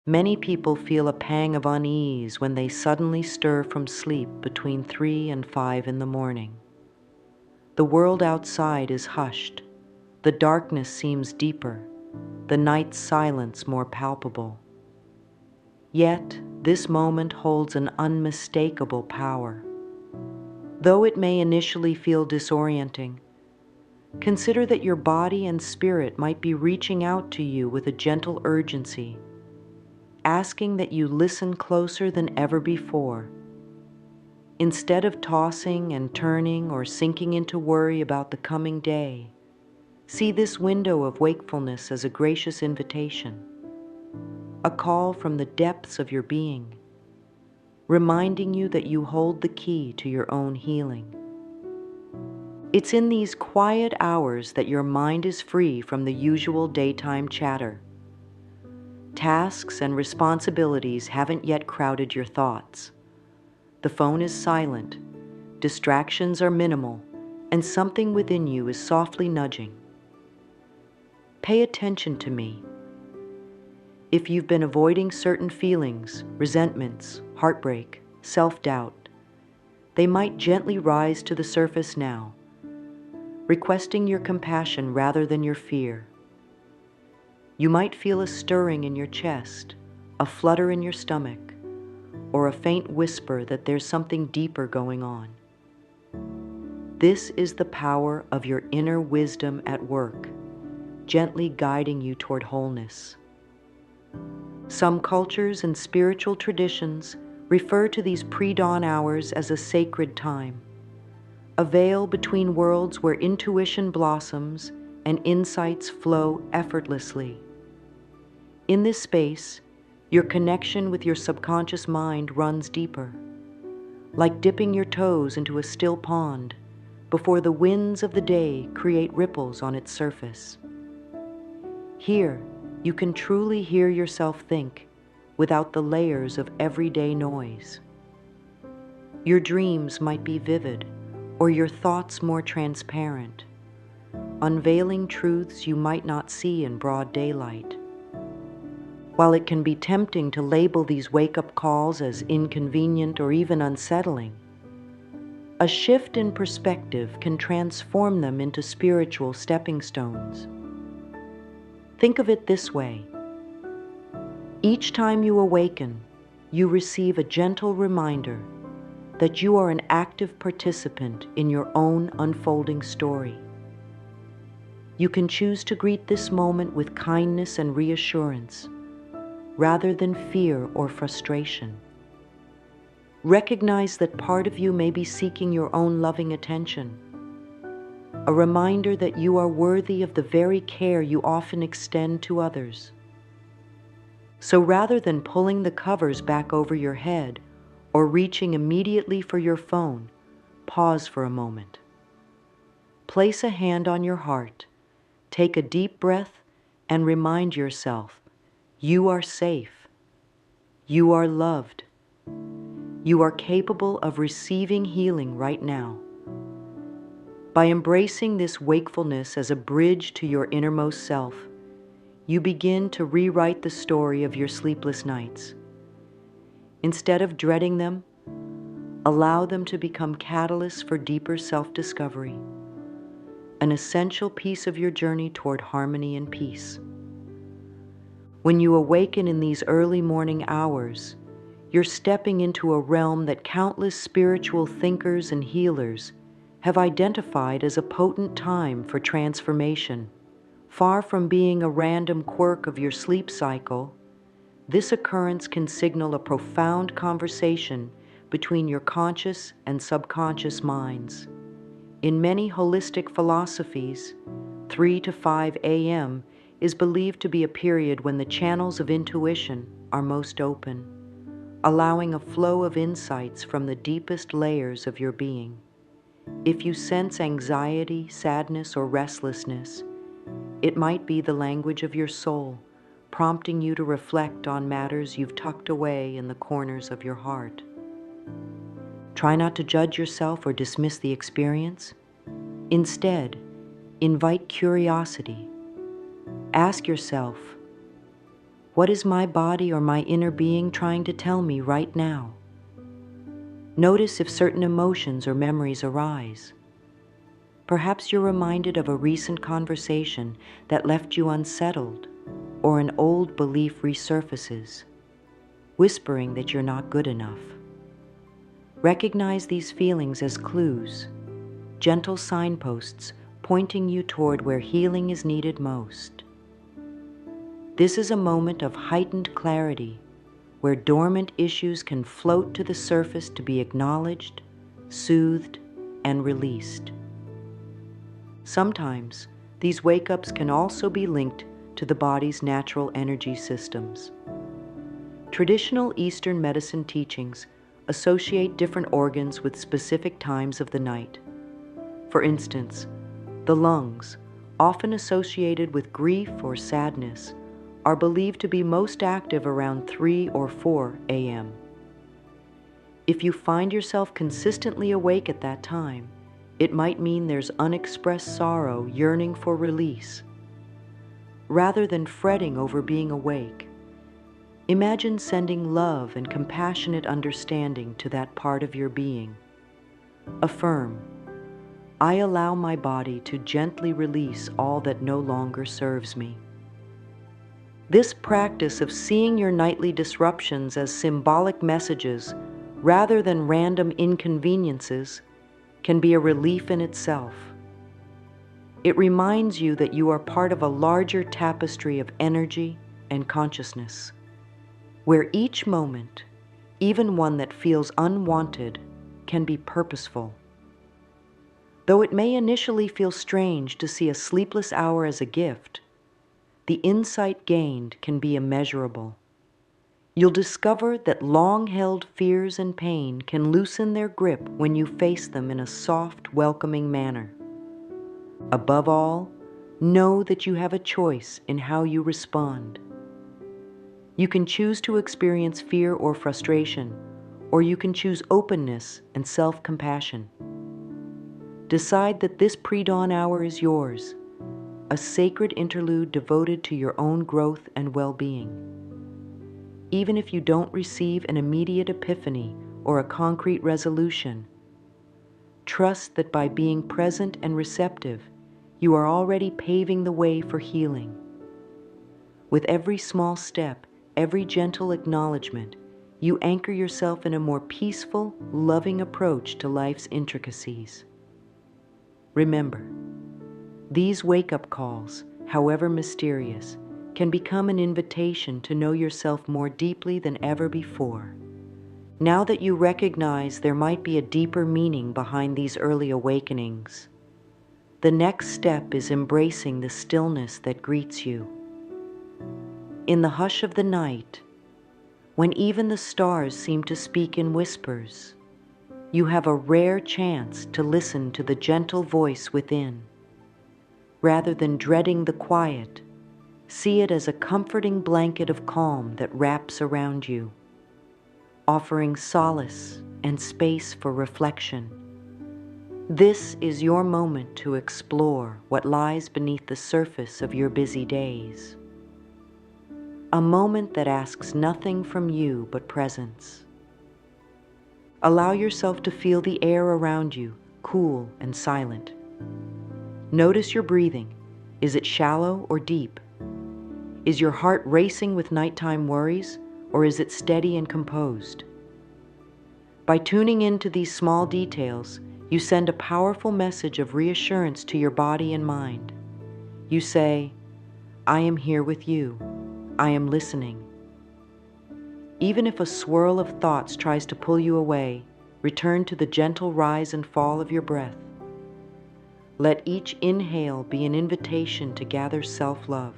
Many people feel a pang of unease when they suddenly stir from sleep between 3 and 5 in the morning. The world outside is hushed. The darkness seems deeper, the night's silence more palpable. Yet, this moment holds an unmistakable power. Though it may initially feel disorienting, consider that your body and spirit might be reaching out to you with a gentle urgency, asking that you listen closer than ever before. Instead of tossing and turning or sinking into worry about the coming day, see this window of wakefulness as a gracious invitation, a call from the depths of your being, reminding you that you hold the key to your own healing. It's in these quiet hours that your mind is free from the usual daytime chatter. Tasks and responsibilities haven't yet crowded your thoughts. The phone is silent, distractions are minimal, and something within you is softly nudging. Pay attention to me. If you've been avoiding certain feelings, resentments, heartbreak, self-doubt, they might gently rise to the surface now, requesting your compassion rather than your fear. You might feel a stirring in your chest, a flutter in your stomach, or a faint whisper that there's something deeper going on. This is the power of your inner wisdom at work, gently guiding you toward wholeness. Some cultures and spiritual traditions refer to these pre-dawn hours as a sacred time, a veil between worlds where intuition blossoms and insights flow effortlessly. In this space, your connection with your subconscious mind runs deeper, like dipping your toes into a still pond before the winds of the day create ripples on its surface. Here, you can truly hear yourself think without the layers of everyday noise. Your dreams might be vivid, or your thoughts more transparent, unveiling truths you might not see in broad daylight. While it can be tempting to label these wake-up calls as inconvenient or even unsettling, a shift in perspective can transform them into spiritual stepping stones. Think of it this way. Each time you awaken, you receive a gentle reminder that you are an active participant in your own unfolding story. You can choose to greet this moment with kindness and reassurance, rather than fear or frustration. Recognize that part of you may be seeking your own loving attention, a reminder that you are worthy of the very care you often extend to others. So rather than pulling the covers back over your head or reaching immediately for your phone, pause for a moment. Place a hand on your heart, take a deep breath, and remind yourself, you are safe. You are loved. You are capable of receiving healing right now. By embracing this wakefulness as a bridge to your innermost self, you begin to rewrite the story of your sleepless nights. Instead of dreading them, allow them to become catalysts for deeper self-discovery, an essential piece of your journey toward harmony and peace. When you awaken in these early morning hours, you're stepping into a realm that countless spiritual thinkers and healers have identified as a potent time for transformation. Far from being a random quirk of your sleep cycle, this occurrence can signal a profound conversation between your conscious and subconscious minds. In many holistic philosophies, 3 to 5 a.m. is believed to be a period when the channels of intuition are most open, allowing a flow of insights from the deepest layers of your being. If you sense anxiety, sadness, or restlessness, it might be the language of your soul, prompting you to reflect on matters you've tucked away in the corners of your heart. Try not to judge yourself or dismiss the experience. Instead, invite curiosity. Ask yourself, What is my body or my inner being trying to tell me right now? Notice if certain emotions or memories arise. Perhaps you're reminded of a recent conversation that left you unsettled, or an old belief resurfaces, whispering that you're not good enough. Recognize these feelings as clues, gentle signposts pointing you toward where healing is needed most. This is a moment of heightened clarity, where dormant issues can float to the surface to be acknowledged, soothed, and released. Sometimes, these wake-ups can also be linked to the body's natural energy systems. Traditional Eastern medicine teachings associate different organs with specific times of the night. For instance, the lungs, often associated with grief or sadness, are believed to be most active around 3 or 4 a.m. If you find yourself consistently awake at that time, it might mean there's unexpressed sorrow yearning for release. Rather than fretting over being awake, imagine sending love and compassionate understanding to that part of your being. Affirm, I allow my body to gently release all that no longer serves me. This practice of seeing your nightly disruptions as symbolic messages rather than random inconveniences can be a relief in itself. It reminds you that you are part of a larger tapestry of energy and consciousness, where each moment, even one that feels unwanted, can be purposeful. Though it may initially feel strange to see a sleepless hour as a gift, the insight gained can be immeasurable. You'll discover that long-held fears and pain can loosen their grip when you face them in a soft, welcoming manner. Above all, know that you have a choice in how you respond. You can choose to experience fear or frustration, or you can choose openness and self-compassion. Decide that this pre-dawn hour is yours, a sacred interlude devoted to your own growth and well-being. Even if you don't receive an immediate epiphany or a concrete resolution, trust that by being present and receptive, you are already paving the way for healing. With every small step, every gentle acknowledgement, you anchor yourself in a more peaceful, loving approach to life's intricacies. Remember, these wake-up calls, however mysterious, can become an invitation to know yourself more deeply than ever before. Now that you recognize there might be a deeper meaning behind these early awakenings, the next step is embracing the stillness that greets you. In the hush of the night, when even the stars seem to speak in whispers, you have a rare chance to listen to the gentle voice within. Rather than dreading the quiet, see it as a comforting blanket of calm that wraps around you, offering solace and space for reflection. This is your moment to explore what lies beneath the surface of your busy days. A moment that asks nothing from you but presence. Allow yourself to feel the air around you, cool and silent. Notice your breathing. Is it shallow or deep? Is your heart racing with nighttime worries, or is it steady and composed? By tuning into these small details, you send a powerful message of reassurance to your body and mind. You say, I am here with you. I am listening. Even if a swirl of thoughts tries to pull you away, return to the gentle rise and fall of your breath. Let each inhale be an invitation to gather self-love,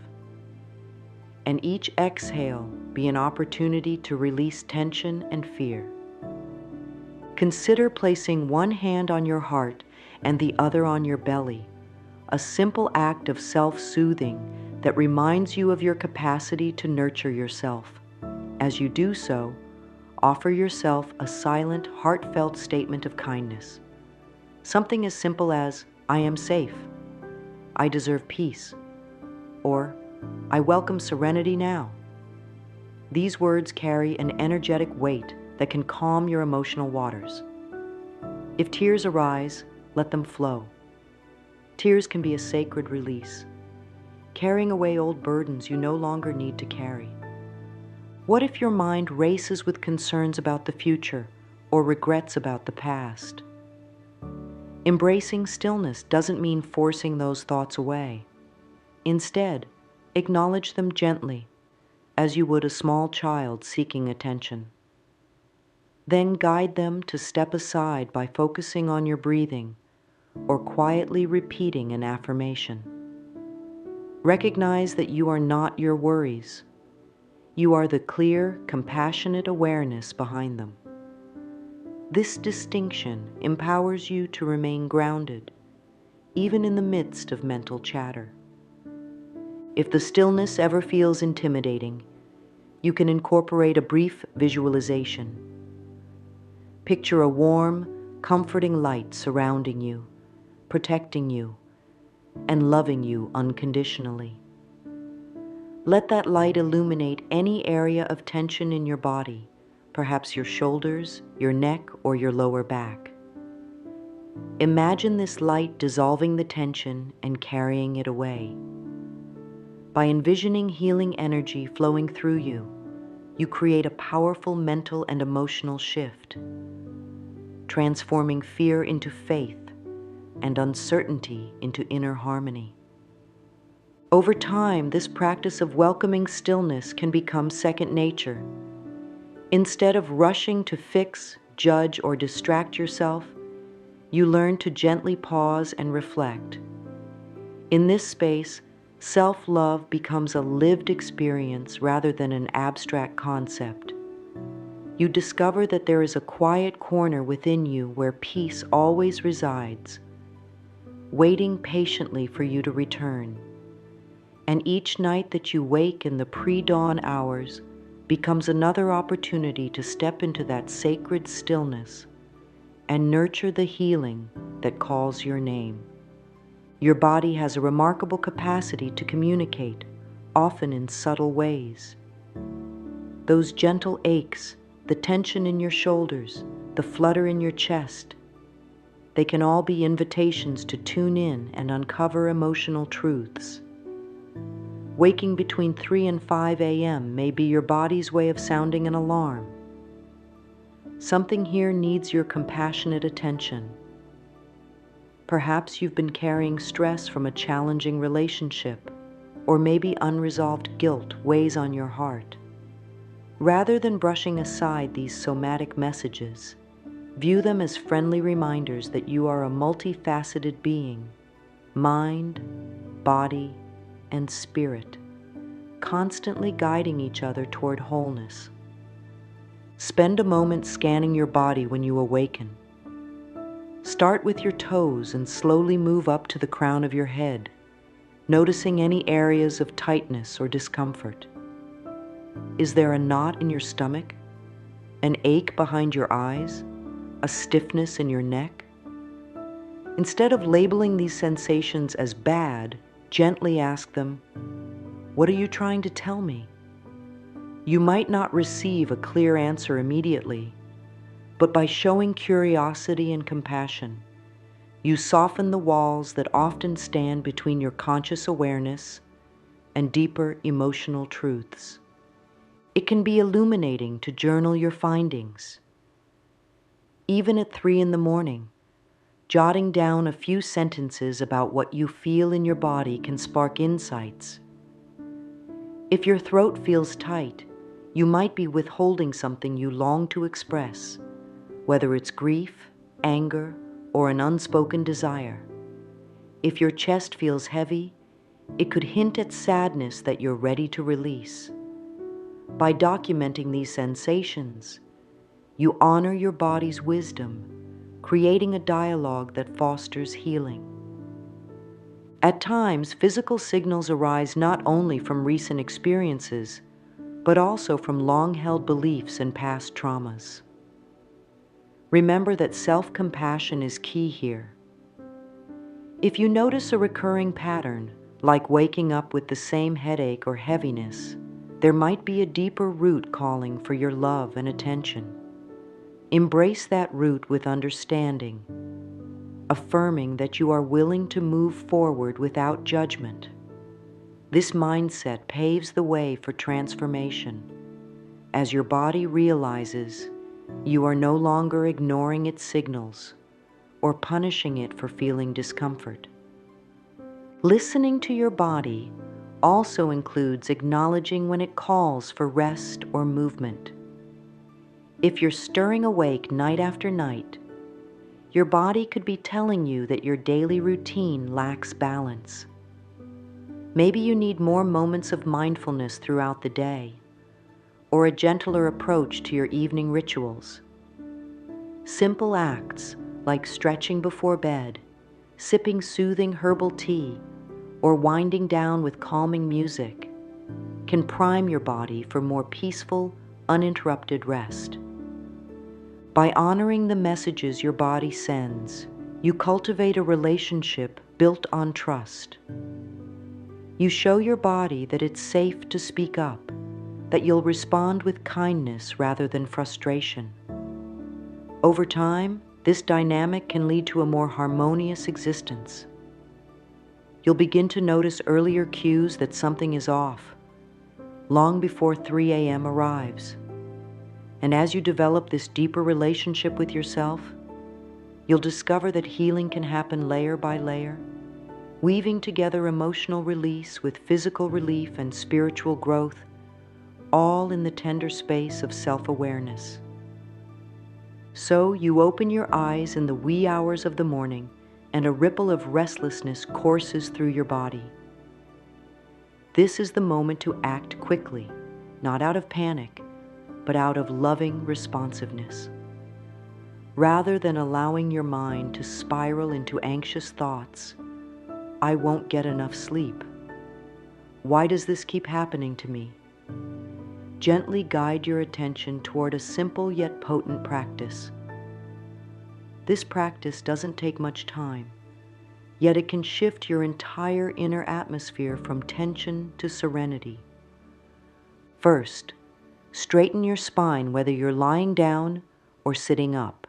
and each exhale be an opportunity to release tension and fear. Consider placing one hand on your heart and the other on your belly, a simple act of self-soothing that reminds you of your capacity to nurture yourself. As you do so, offer yourself a silent, heartfelt statement of kindness. Something as simple as, I am safe, I deserve peace, or I welcome serenity now. These words carry an energetic weight that can calm your emotional waters. If tears arise, let them flow. Tears can be a sacred release, carrying away old burdens you no longer need to carry. What if your mind races with concerns about the future or regrets about the past? Embracing stillness doesn't mean forcing those thoughts away. Instead, acknowledge them gently, as you would a small child seeking attention. Then guide them to step aside by focusing on your breathing or quietly repeating an affirmation. Recognize that you are not your worries. You are the clear, compassionate awareness behind them. This distinction empowers you to remain grounded, even in the midst of mental chatter. If the stillness ever feels intimidating, you can incorporate a brief visualization. Picture a warm, comforting light surrounding you, protecting you, and loving you unconditionally. Let that light illuminate any area of tension in your body, perhaps your shoulders, your neck, or your lower back. Imagine this light dissolving the tension and carrying it away. By envisioning healing energy flowing through you, you create a powerful mental and emotional shift, transforming fear into faith and uncertainty into inner harmony. Over time, this practice of welcoming stillness can become second nature. Instead of rushing to fix, judge, or distract yourself, you learn to gently pause and reflect. In this space, self-love becomes a lived experience rather than an abstract concept. You discover that there is a quiet corner within you where peace always resides, waiting patiently for you to return. And each night that you wake in the pre-dawn hours becomes another opportunity to step into that sacred stillness and nurture the healing that calls your name. Your body has a remarkable capacity to communicate, often in subtle ways. Those gentle aches, the tension in your shoulders, the flutter in your chest, they can all be invitations to tune in and uncover emotional truths. Waking between 3 and 5 a.m. may be your body's way of sounding an alarm. Something here needs your compassionate attention. Perhaps you've been carrying stress from a challenging relationship, or maybe unresolved guilt weighs on your heart. Rather than brushing aside these somatic messages, view them as friendly reminders that you are a multifaceted being, mind, body, and spirit, constantly guiding each other toward wholeness. Spend a moment scanning your body when you awaken. Start with your toes and slowly move up to the crown of your head, noticing any areas of tightness or discomfort. Is there a knot in your stomach? An ache behind your eyes? A stiffness in your neck? Instead of labeling these sensations as bad, gently ask them, "What are you trying to tell me?" You might not receive a clear answer immediately, but by showing curiosity and compassion, you soften the walls that often stand between your conscious awareness and deeper emotional truths. It can be illuminating to journal your findings. Even at 3 in the morning, jotting down a few sentences about what you feel in your body can spark insights. If your throat feels tight, you might be withholding something you long to express, whether it's grief, anger, or an unspoken desire. If your chest feels heavy, it could hint at sadness that you're ready to release. By documenting these sensations, you honor your body's wisdom, creating a dialogue that fosters healing. At times, physical signals arise not only from recent experiences, but also from long-held beliefs and past traumas. Remember that self-compassion is key here. If you notice a recurring pattern, like waking up with the same headache or heaviness, There might be a deeper root calling for your love and attention. Embrace that root with understanding, affirming that you are willing to move forward without judgment. This mindset paves the way for transformation, as your body realizes you are no longer ignoring its signals or punishing it for feeling discomfort. Listening to your body also includes acknowledging when it calls for rest or movement. If you're stirring awake night after night, your body could be telling you that your daily routine lacks balance. Maybe you need more moments of mindfulness throughout the day, or a gentler approach to your evening rituals. Simple acts like stretching before bed, sipping soothing herbal tea, or winding down with calming music can prime your body for more peaceful, uninterrupted rest. By honoring the messages your body sends, you cultivate a relationship built on trust. You show your body that it's safe to speak up, that you'll respond with kindness rather than frustration. Over time, this dynamic can lead to a more harmonious existence. You'll begin to notice earlier cues that something is off, long before 3 a.m. arrives. And as you develop this deeper relationship with yourself, you'll discover that healing can happen layer by layer, weaving together emotional release with physical relief and spiritual growth, all in the tender space of self-awareness. So you open your eyes in the wee hours of the morning, and a ripple of restlessness courses through your body. This is the moment to act quickly, not out of panic, but out of loving responsiveness. Rather than allowing your mind to spiral into anxious thoughts, I won't get enough sleep. Why does this keep happening to me? Gently guide your attention toward a simple yet potent practice. This practice doesn't take much time, yet it can shift your entire inner atmosphere from tension to serenity. First, straighten your spine whether you're lying down or sitting up.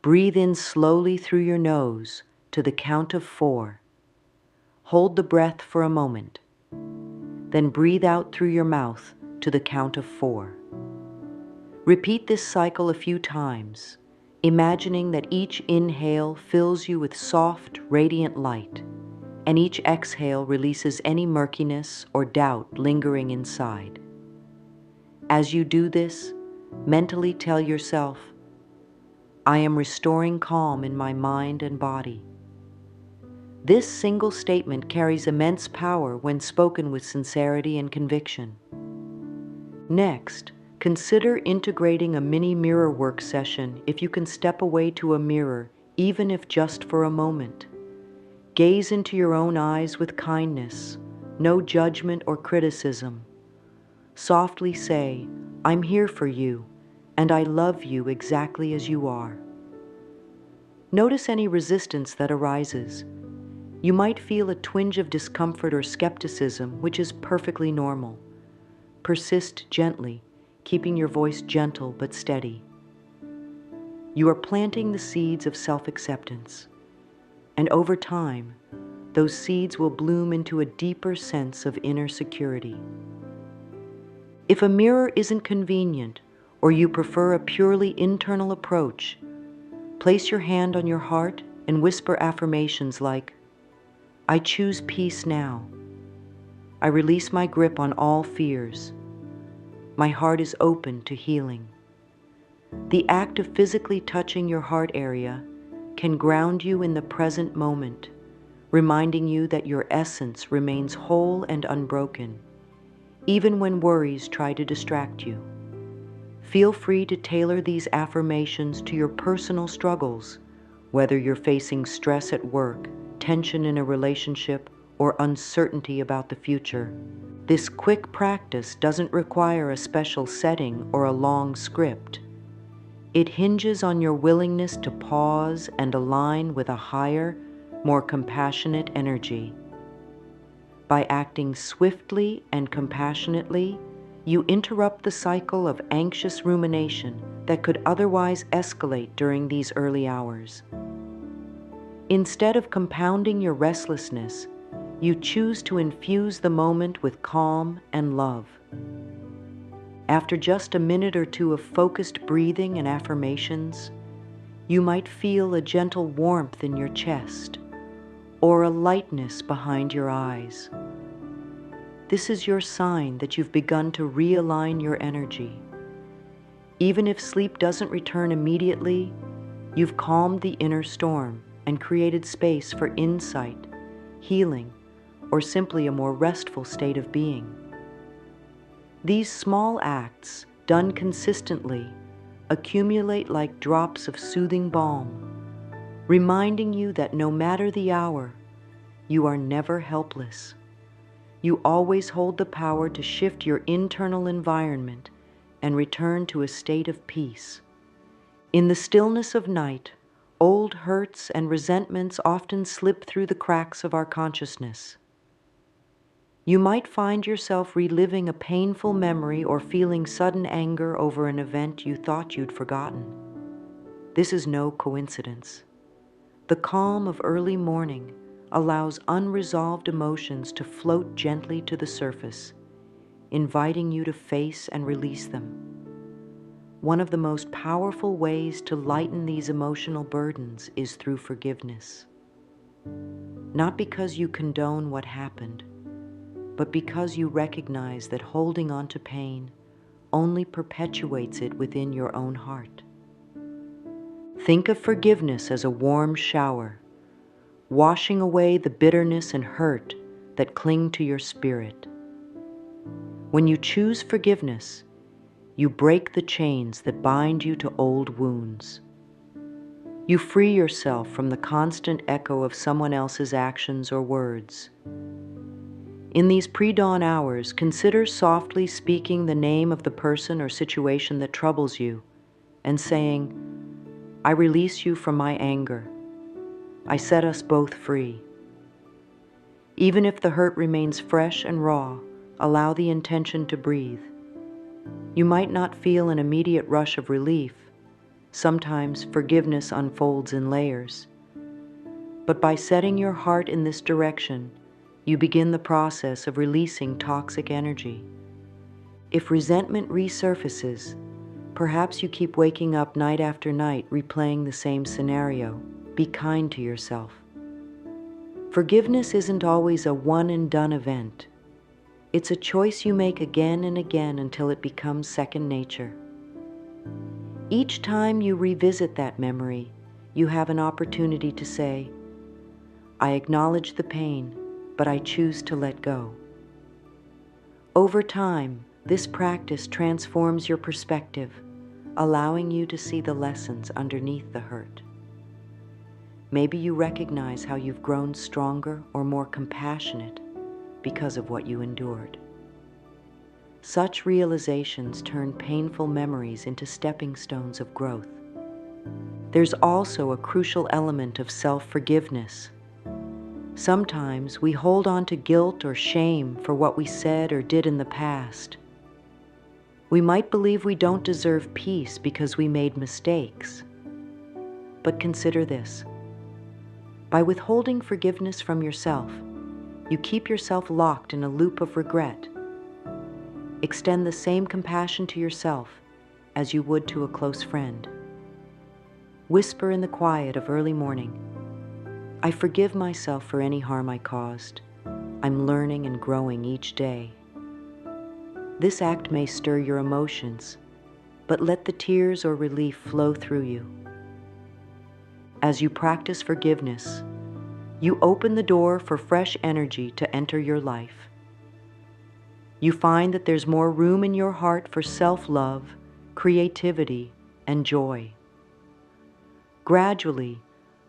Breathe in slowly through your nose to the count of 4. Hold the breath for a moment. Then breathe out through your mouth to the count of 4. Repeat this cycle a few times, imagining that each inhale fills you with soft, radiant light, and each exhale releases any murkiness or doubt lingering inside. As you do this, mentally tell yourself, I am restoring calm in my mind and body. This single statement carries immense power when spoken with sincerity and conviction. Next, consider integrating a mini mirror work session if you can step away to a mirror, even if just for a moment. Gaze into your own eyes with kindness, no judgment or criticism. Softly say, I'm here for you, and I love you exactly as you are. Notice any resistance that arises. You might feel a twinge of discomfort or skepticism, which is perfectly normal. Persist gently, keeping your voice gentle but steady. You are planting the seeds of self-acceptance, and over time, those seeds will bloom into a deeper sense of inner security. If a mirror isn't convenient, or you prefer a purely internal approach, place your hand on your heart and whisper affirmations like, I choose peace now. I release my grip on all fears. My heart is open to healing. The act of physically touching your heart area can ground you in the present moment, reminding you that your essence remains whole and unbroken, even when worries try to distract you. Feel free to tailor these affirmations to your personal struggles, whether you're facing stress at work, tension in a relationship, or uncertainty about the future. This quick practice doesn't require a special setting or a long script. It hinges on your willingness to pause and align with a higher, more compassionate energy. By acting swiftly and compassionately, you interrupt the cycle of anxious rumination that could otherwise escalate during these early hours. Instead of compounding your restlessness, you choose to infuse the moment with calm and love. After just a minute or two of focused breathing and affirmations, you might feel a gentle warmth in your chest or a lightness behind your eyes. This is your sign that you've begun to realign your energy. Even if sleep doesn't return immediately, you've calmed the inner storm and created space for insight, healing, or simply a more restful state of being. These small acts, done consistently, accumulate like drops of soothing balm, reminding you that no matter the hour, you are never helpless. You always hold the power to shift your internal environment and return to a state of peace. In the stillness of night, old hurts and resentments often slip through the cracks of our consciousness. You might find yourself reliving a painful memory or feeling sudden anger over an event you thought you'd forgotten. This is no coincidence. The calm of early morning allows unresolved emotions to float gently to the surface, inviting you to face and release them. One of the most powerful ways to lighten these emotional burdens is through forgiveness. Not because you condone what happened, but because you recognize that holding on to pain only perpetuates it within your own heart. Think of forgiveness as a warm shower, washing away the bitterness and hurt that cling to your spirit. When you choose forgiveness, you break the chains that bind you to old wounds. You free yourself from the constant echo of someone else's actions or words. In these pre-dawn hours, consider softly speaking the name of the person or situation that troubles you and saying, "I release you from my anger. I set us both free." Even if the hurt remains fresh and raw, allow the intention to breathe. You might not feel an immediate rush of relief. Sometimes forgiveness unfolds in layers. But by setting your heart in this direction, you begin the process of releasing toxic energy. If resentment resurfaces, perhaps you keep waking up night after night replaying the same scenario. Be kind to yourself. Forgiveness isn't always a one-and-done event. It's a choice you make again and again until it becomes second nature. Each time you revisit that memory, you have an opportunity to say, "I acknowledge the pain, but I choose to let go." Over time, this practice transforms your perspective, allowing you to see the lessons underneath the hurt. Maybe you recognize how you've grown stronger or more compassionate because of what you endured. Such realizations turn painful memories into stepping stones of growth. There's also a crucial element of self-forgiveness. Sometimes we hold on to guilt or shame for what we said or did in the past. We might believe we don't deserve peace because we made mistakes. But consider this. By withholding forgiveness from yourself, you keep yourself locked in a loop of regret. Extend the same compassion to yourself as you would to a close friend. Whisper in the quiet of early morning, "I forgive myself for any harm I caused. I'm learning and growing each day." This act may stir your emotions, but let the tears or relief flow through you. As you practice forgiveness, you open the door for fresh energy to enter your life. You find that there's more room in your heart for self-love, creativity, and joy. Gradually,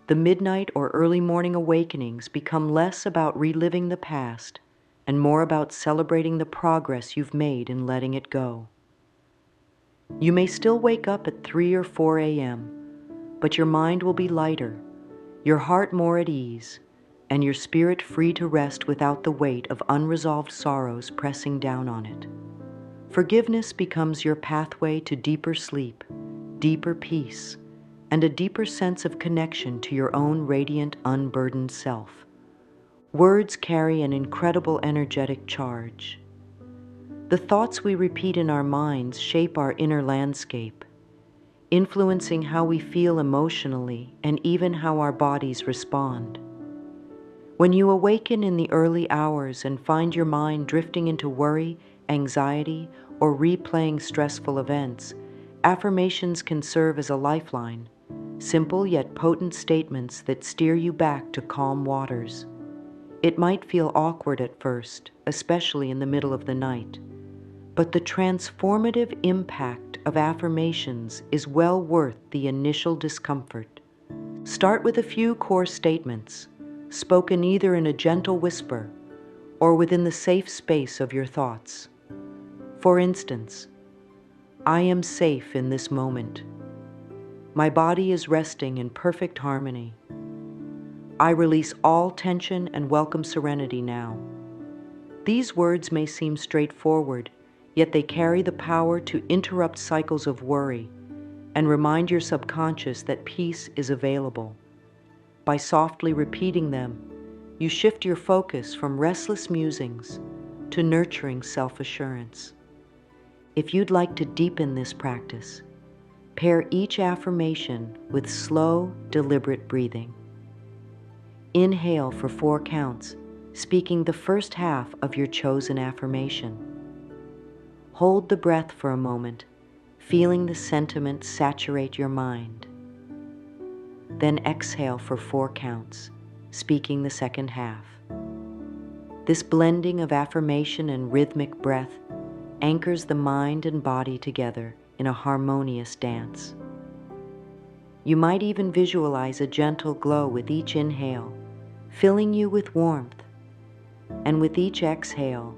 the midnight or early morning awakenings become less about reliving the past and more about celebrating the progress you've made in letting it go. You may still wake up at 3 or 4 a.m., but your mind will be lighter, your heart more at ease, and your spirit free to rest without the weight of unresolved sorrows pressing down on it. Forgiveness becomes your pathway to deeper sleep, deeper peace, and a deeper sense of connection to your own radiant, unburdened self. Words carry an incredible energetic charge. The thoughts we repeat in our minds shape our inner landscape, influencing how we feel emotionally and even how our bodies respond. When you awaken in the early hours and find your mind drifting into worry, anxiety, or replaying stressful events, affirmations can serve as a lifeline, simple yet potent statements that steer you back to calm waters. It might feel awkward at first, especially in the middle of the night, but the transformative impact of affirmations is well worth the initial discomfort. Start with a few core statements, spoken either in a gentle whisper or within the safe space of your thoughts. For instance, I am safe in this moment. My body is resting in perfect harmony. I release all tension and welcome serenity now. These words may seem straightforward, yet they carry the power to interrupt cycles of worry and remind your subconscious that peace is available. By softly repeating them, you shift your focus from restless musings to nurturing self-assurance. If you'd like to deepen this practice, pair each affirmation with slow, deliberate breathing. Inhale for 4 counts, speaking the first half of your chosen affirmation. Hold the breath for a moment, feeling the sentiment saturate your mind. Then exhale for 4 counts, speaking the second half. This blending of affirmation and rhythmic breath anchors the mind and body together in a harmonious dance. You might even visualize a gentle glow with each inhale, filling you with warmth. And with each exhale,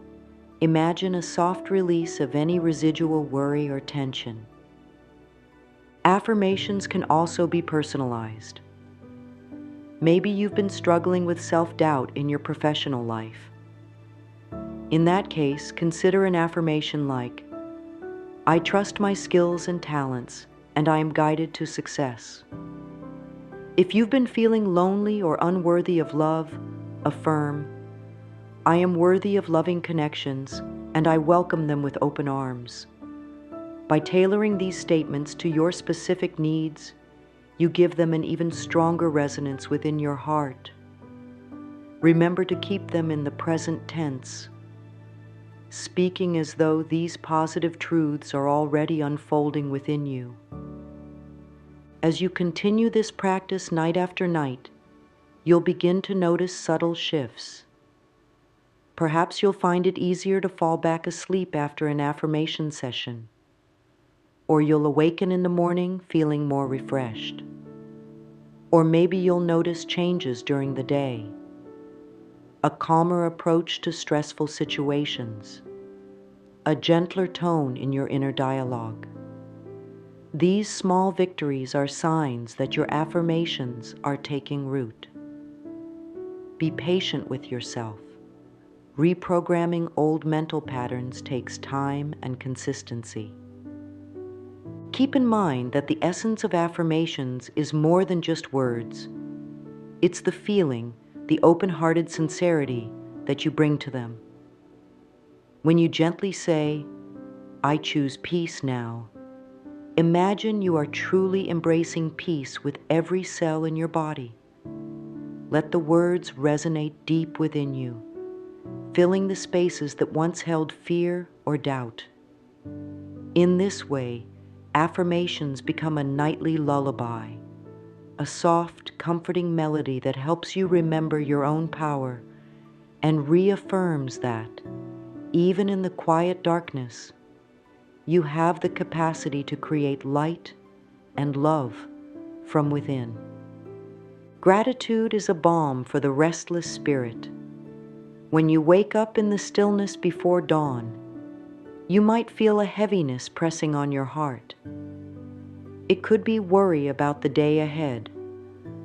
imagine a soft release of any residual worry or tension. Affirmations can also be personalized. Maybe you've been struggling with self-doubt in your professional life. In that case, consider an affirmation like, I trust my skills and talents, and I am guided to success. If you've been feeling lonely or unworthy of love, affirm, I am worthy of loving connections, and I welcome them with open arms. By tailoring these statements to your specific needs, you give them an even stronger resonance within your heart. Remember to keep them in the present tense, speaking as though these positive truths are already unfolding within you. As you continue this practice night after night, you'll begin to notice subtle shifts. Perhaps you'll find it easier to fall back asleep after an affirmation session, or you'll awaken in the morning feeling more refreshed. Or maybe you'll notice changes during the day, a calmer approach to stressful situations, a gentler tone in your inner dialogue. These small victories are signs that your affirmations are taking root. Be patient with yourself. Reprogramming old mental patterns takes time and consistency. Keep in mind that the essence of affirmations is more than just words. It's the feeling, the open-hearted sincerity that you bring to them. When you gently say, I choose peace now, imagine you are truly embracing peace with every cell in your body. Let the words resonate deep within you, filling the spaces that once held fear or doubt. In this way, affirmations become a nightly lullaby, a soft, comforting melody that helps you remember your own power and reaffirms that, even in the quiet darkness, you have the capacity to create light and love from within. Gratitude is a balm for the restless spirit. When you wake up in the stillness before dawn, you might feel a heaviness pressing on your heart. It could be worry about the day ahead,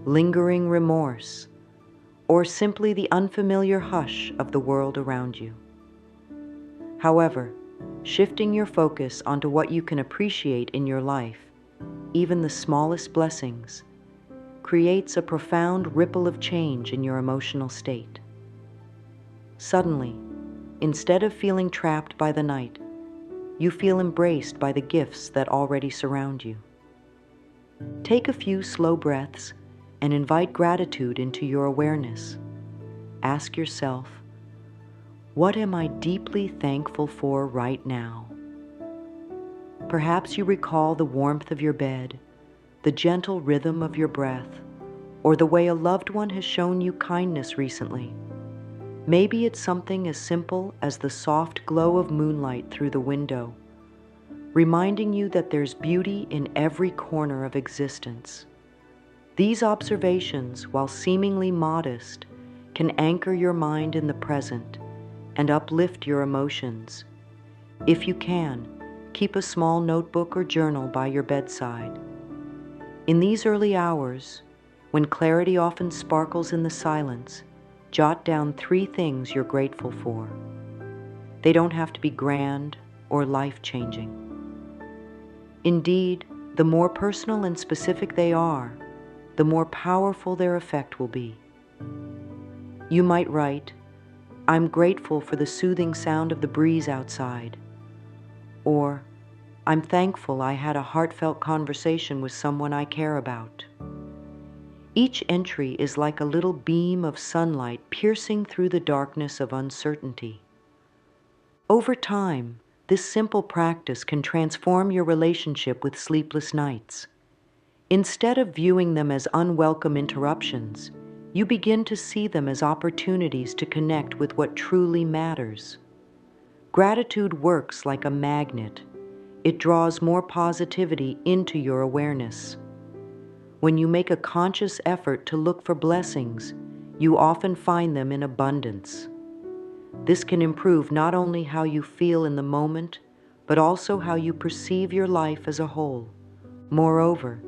lingering remorse, or simply the unfamiliar hush of the world around you. However, shifting your focus onto what you can appreciate in your life, even the smallest blessings, creates a profound ripple of change in your emotional state. Suddenly, instead of feeling trapped by the night, you feel embraced by the gifts that already surround you. Take a few slow breaths and invite gratitude into your awareness. Ask yourself, what am I deeply thankful for right now? Perhaps you recall the warmth of your bed, the gentle rhythm of your breath, or the way a loved one has shown you kindness recently. Maybe it's something as simple as the soft glow of moonlight through the window, reminding you that there's beauty in every corner of existence. These observations, while seemingly modest, can anchor your mind in the present and uplift your emotions. If you can, keep a small notebook or journal by your bedside. In these early hours, when clarity often sparkles in the silence, jot down 3 things you're grateful for. They don't have to be grand or life-changing. Indeed, the more personal and specific they are, the more powerful their effect will be. You might write, "I'm grateful for the soothing sound of the breeze outside," or "I'm thankful I had a heartfelt conversation with someone I care about." Each entry is like a little beam of sunlight piercing through the darkness of uncertainty. Over time, this simple practice can transform your relationship with sleepless nights. Instead of viewing them as unwelcome interruptions, you begin to see them as opportunities to connect with what truly matters. Gratitude works like a magnet. It draws more positivity into your awareness. When you make a conscious effort to look for blessings, you often find them in abundance. This can improve not only how you feel in the moment, but also how you perceive your life as a whole. Moreover,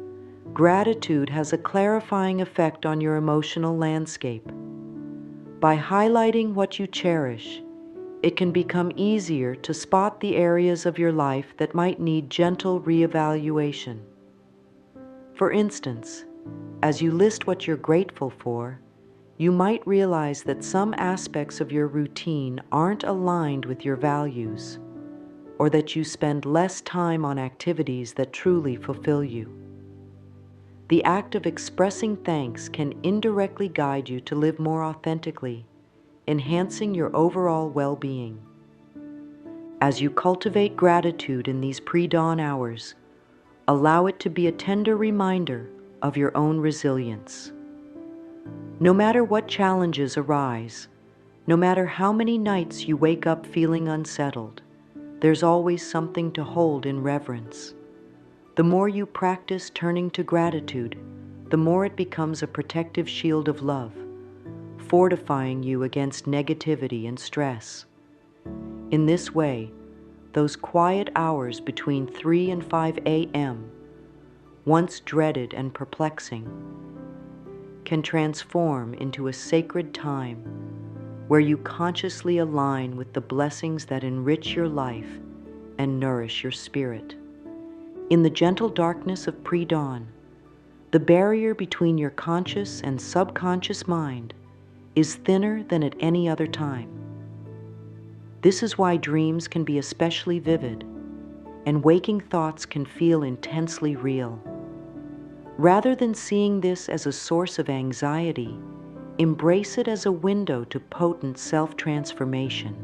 gratitude has a clarifying effect on your emotional landscape. By highlighting what you cherish, it can become easier to spot the areas of your life that might need gentle reevaluation. For instance, as you list what you're grateful for, you might realize that some aspects of your routine aren't aligned with your values, or that you spend less time on activities that truly fulfill you. The act of expressing thanks can indirectly guide you to live more authentically, enhancing your overall well-being. As you cultivate gratitude in these pre-dawn hours, allow it to be a tender reminder of your own resilience. No matter what challenges arise, no matter how many nights you wake up feeling unsettled, there's always something to hold in reverence. The more you practice turning to gratitude, the more it becomes a protective shield of love, fortifying you against negativity and stress. In this way, those quiet hours between 3 and 5 a.m., once dreaded and perplexing, can transform into a sacred time where you consciously align with the blessings that enrich your life and nourish your spirit. In the gentle darkness of pre-dawn, the barrier between your conscious and subconscious mind is thinner than at any other time. This is why dreams can be especially vivid, and waking thoughts can feel intensely real. Rather than seeing this as a source of anxiety, embrace it as a window to potent self-transformation.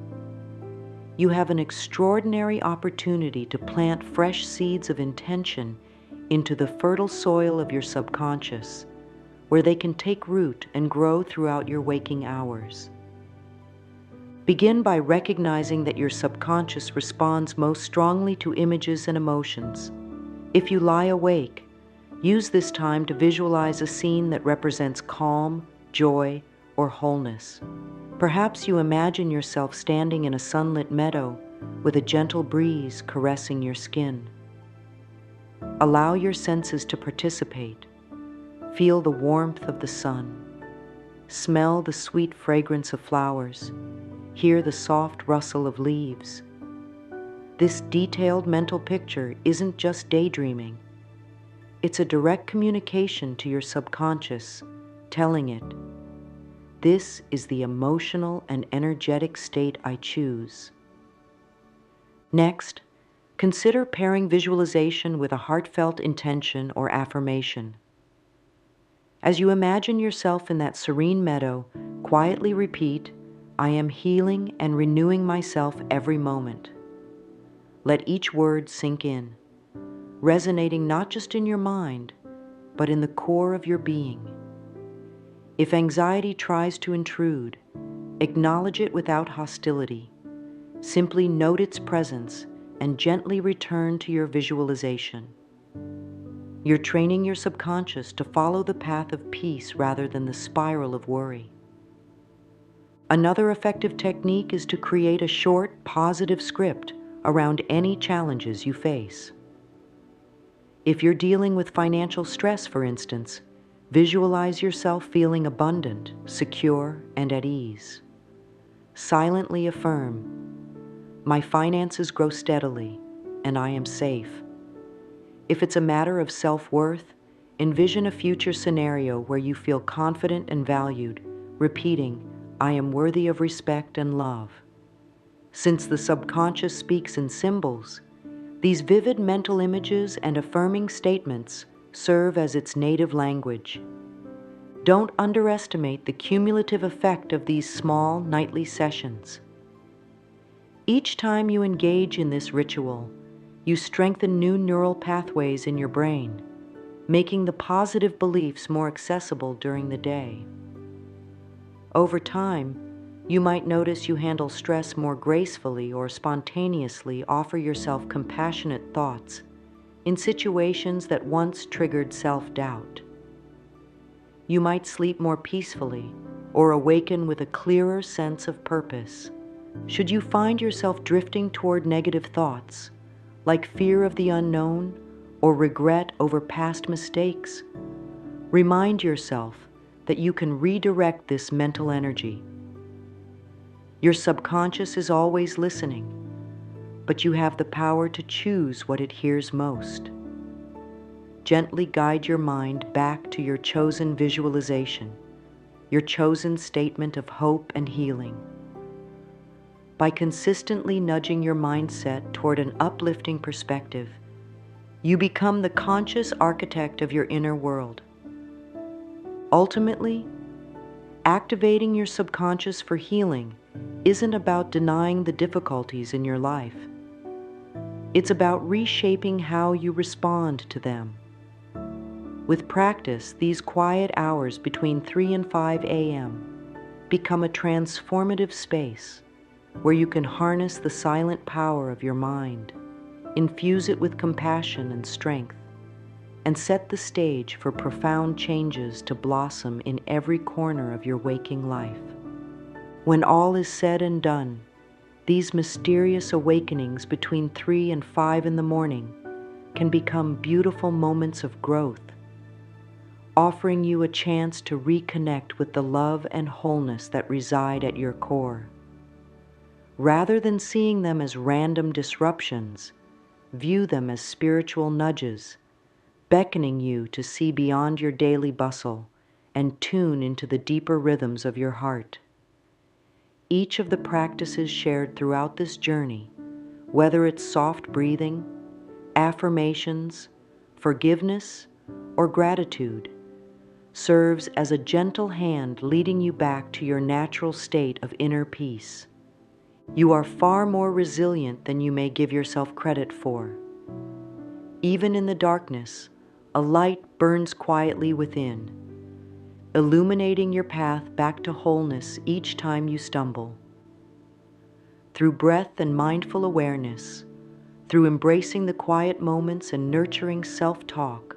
You have an extraordinary opportunity to plant fresh seeds of intention into the fertile soil of your subconscious, where they can take root and grow throughout your waking hours. Begin by recognizing that your subconscious responds most strongly to images and emotions. If you lie awake, use this time to visualize a scene that represents calm, joy, or wholeness. Perhaps you imagine yourself standing in a sunlit meadow with a gentle breeze caressing your skin. Allow your senses to participate. Feel the warmth of the sun. Smell the sweet fragrance of flowers. Hear the soft rustle of leaves. This detailed mental picture isn't just daydreaming. It's a direct communication to your subconscious, telling it, "This is the emotional and energetic state I choose." Next, consider pairing visualization with a heartfelt intention or affirmation. As you imagine yourself in that serene meadow, quietly repeat, "I am healing and renewing myself every moment." Let each word sink in, resonating not just in your mind, but in the core of your being. If anxiety tries to intrude, acknowledge it without hostility. Simply note its presence and gently return to your visualization. You're training your subconscious to follow the path of peace rather than the spiral of worry. Another effective technique is to create a short, positive script around any challenges you face. If you're dealing with financial stress, for instance, visualize yourself feeling abundant, secure, and at ease. Silently affirm, "My finances grow steadily, and I am safe." If it's a matter of self-worth, envision a future scenario where you feel confident and valued, repeating, "I am worthy of respect and love." Since the subconscious speaks in symbols, these vivid mental images and affirming statements serve as its native language. Don't underestimate the cumulative effect of these small nightly sessions. Each time you engage in this ritual, you strengthen new neural pathways in your brain, making the positive beliefs more accessible during the day. Over time, you might notice you handle stress more gracefully or spontaneously offer yourself compassionate thoughts in situations that once triggered self-doubt. You might sleep more peacefully or awaken with a clearer sense of purpose. Should you find yourself drifting toward negative thoughts, like fear of the unknown or regret over past mistakes, remind yourself that you can redirect this mental energy. Your subconscious is always listening, but you have the power to choose what it hears most. Gently guide your mind back to your chosen visualization, your chosen statement of hope and healing. By consistently nudging your mindset toward an uplifting perspective, you become the conscious architect of your inner world. Ultimately, activating your subconscious for healing isn't about denying the difficulties in your life. It's about reshaping how you respond to them. With practice, these quiet hours between 3 and 5 a.m. become a transformative space where you can harness the silent power of your mind, infuse it with compassion and strength, and set the stage for profound changes to blossom in every corner of your waking life. When all is said and done, these mysterious awakenings between 3 and 5 in the morning can become beautiful moments of growth, offering you a chance to reconnect with the love and wholeness that reside at your core. Rather than seeing them as random disruptions, view them as spiritual nudges, beckoning you to see beyond your daily bustle and tune into the deeper rhythms of your heart. Each of the practices shared throughout this journey, whether it's soft breathing, affirmations, forgiveness, or gratitude, serves as a gentle hand leading you back to your natural state of inner peace. You are far more resilient than you may give yourself credit for. Even in the darkness, a light burns quietly within, illuminating your path back to wholeness each time you stumble. Through breath and mindful awareness, through embracing the quiet moments and nurturing self-talk,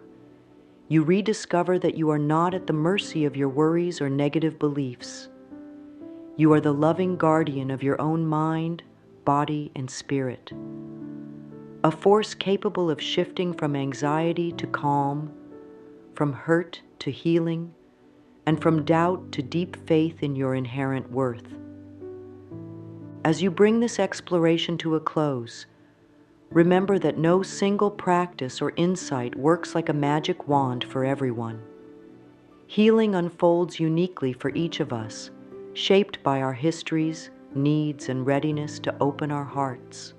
you rediscover that you are not at the mercy of your worries or negative beliefs. You are the loving guardian of your own mind, body, and spirit. A force capable of shifting from anxiety to calm, from hurt to healing, and from doubt to deep faith in your inherent worth. As you bring this exploration to a close, remember that no single practice or insight works like a magic wand for everyone. Healing unfolds uniquely for each of us, shaped by our histories, needs, and readiness to open our hearts.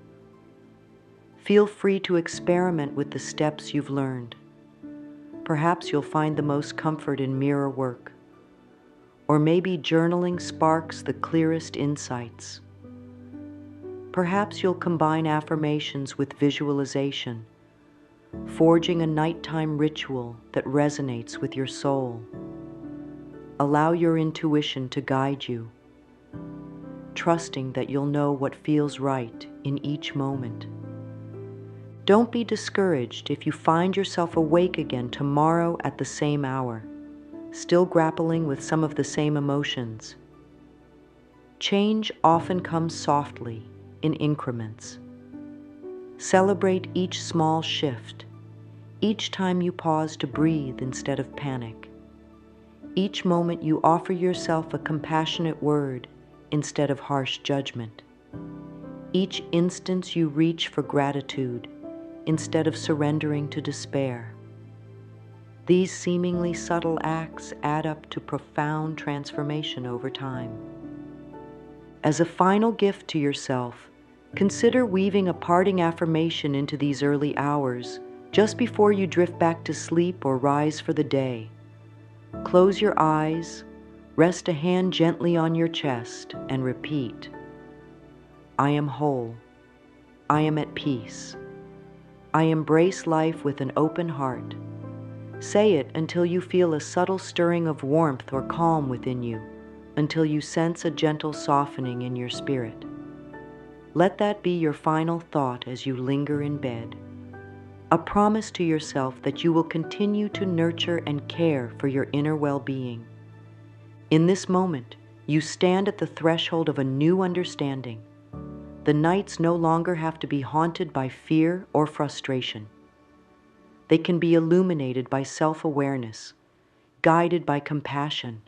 Feel free to experiment with the steps you've learned. Perhaps you'll find the most comfort in mirror work, or maybe journaling sparks the clearest insights. Perhaps you'll combine affirmations with visualization, forging a nighttime ritual that resonates with your soul. Allow your intuition to guide you, trusting that you'll know what feels right in each moment. Don't be discouraged if you find yourself awake again tomorrow at the same hour, still grappling with some of the same emotions. Change often comes softly, in increments. Celebrate each small shift, each time you pause to breathe instead of panic, each moment you offer yourself a compassionate word instead of harsh judgment, each instance you reach for gratitude instead of surrendering to despair. These seemingly subtle acts add up to profound transformation over time. As a final gift to yourself, consider weaving a parting affirmation into these early hours, just before you drift back to sleep or rise for the day. Close your eyes, rest a hand gently on your chest, and repeat, "I am whole. I am at peace. I embrace life with an open heart." Say it until you feel a subtle stirring of warmth or calm within you, until you sense a gentle softening in your spirit. Let that be your final thought as you linger in bed, a promise to yourself that you will continue to nurture and care for your inner well-being. In this moment, you stand at the threshold of a new understanding. The nights no longer have to be haunted by fear or frustration. They can be illuminated by self-awareness, guided by compassion,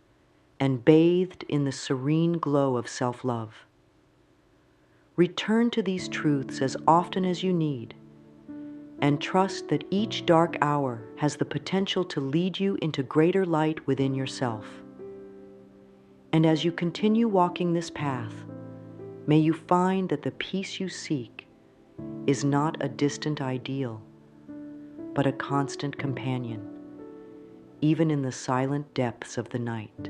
and bathed in the serene glow of self-love. Return to these truths as often as you need, and trust that each dark hour has the potential to lead you into greater light within yourself. And as you continue walking this path, may you find that the peace you seek is not a distant ideal, but a constant companion, even in the silent depths of the night.